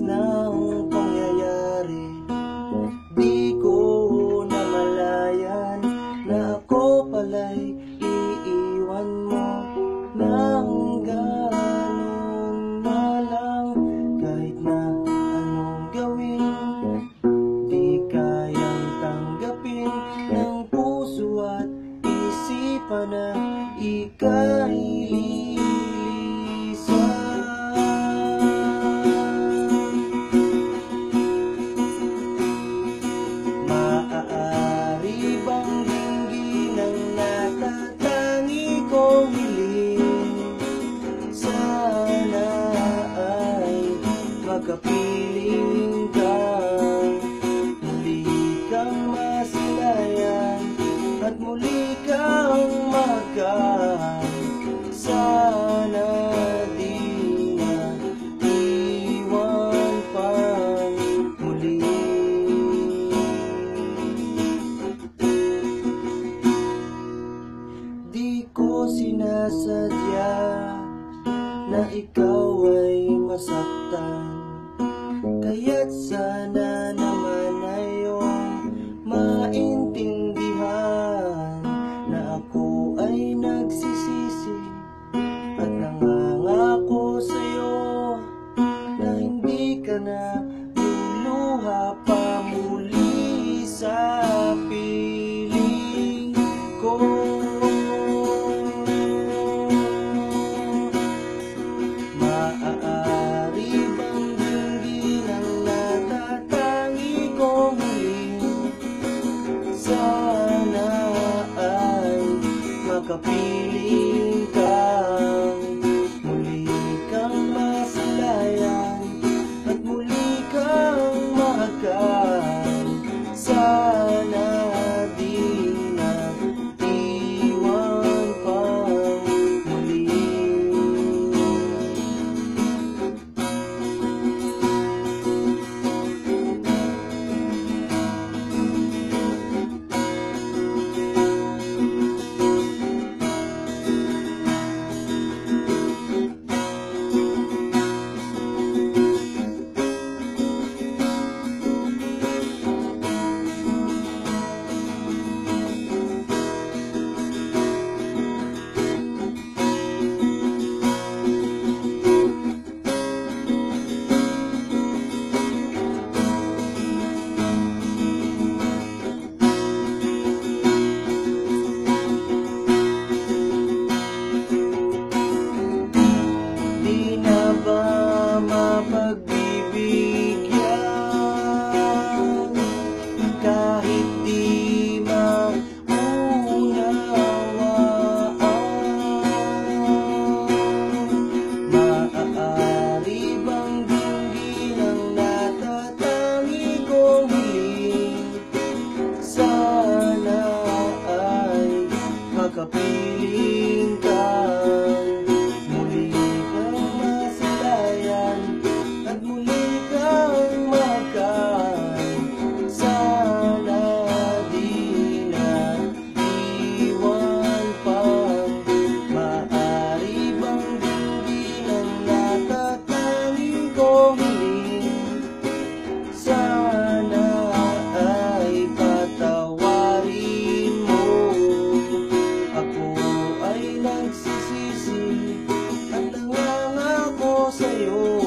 ng pangyayari. Di ko namalayan na ako pala'y iiwan mo ng ganun na lang. Kahit na anong gawin, di kayang tanggapin ng puso at isipan na ika'y kapiling ka, muli kang masilayan at muli kang mahagkan. Sana di na iwan pang muli. Di ko sinasadya na ikaw ay masaktan, kaya't sana naman ay iyong maintindihan na ako ay nagsisisi at nangangako sa'yo na hindi ka na luluha pa muli sa piling ko. Sana ay makapiling kang muli kang masilayan at muli kang mahagkan. Sana di na iwan pang muli. Mapagbibigyan kahit di maunawaan, maaari bang dinggin ang natatangi kong hiling? Sana ay makapiling kang muli kang masilayan at muli kang mahagkan. Sana di na iwan pang maaari bang dinggin ang natatanging kong hiling? Sana ay patawarin mo. Ako ay nagsisisi at nangangako sa'yo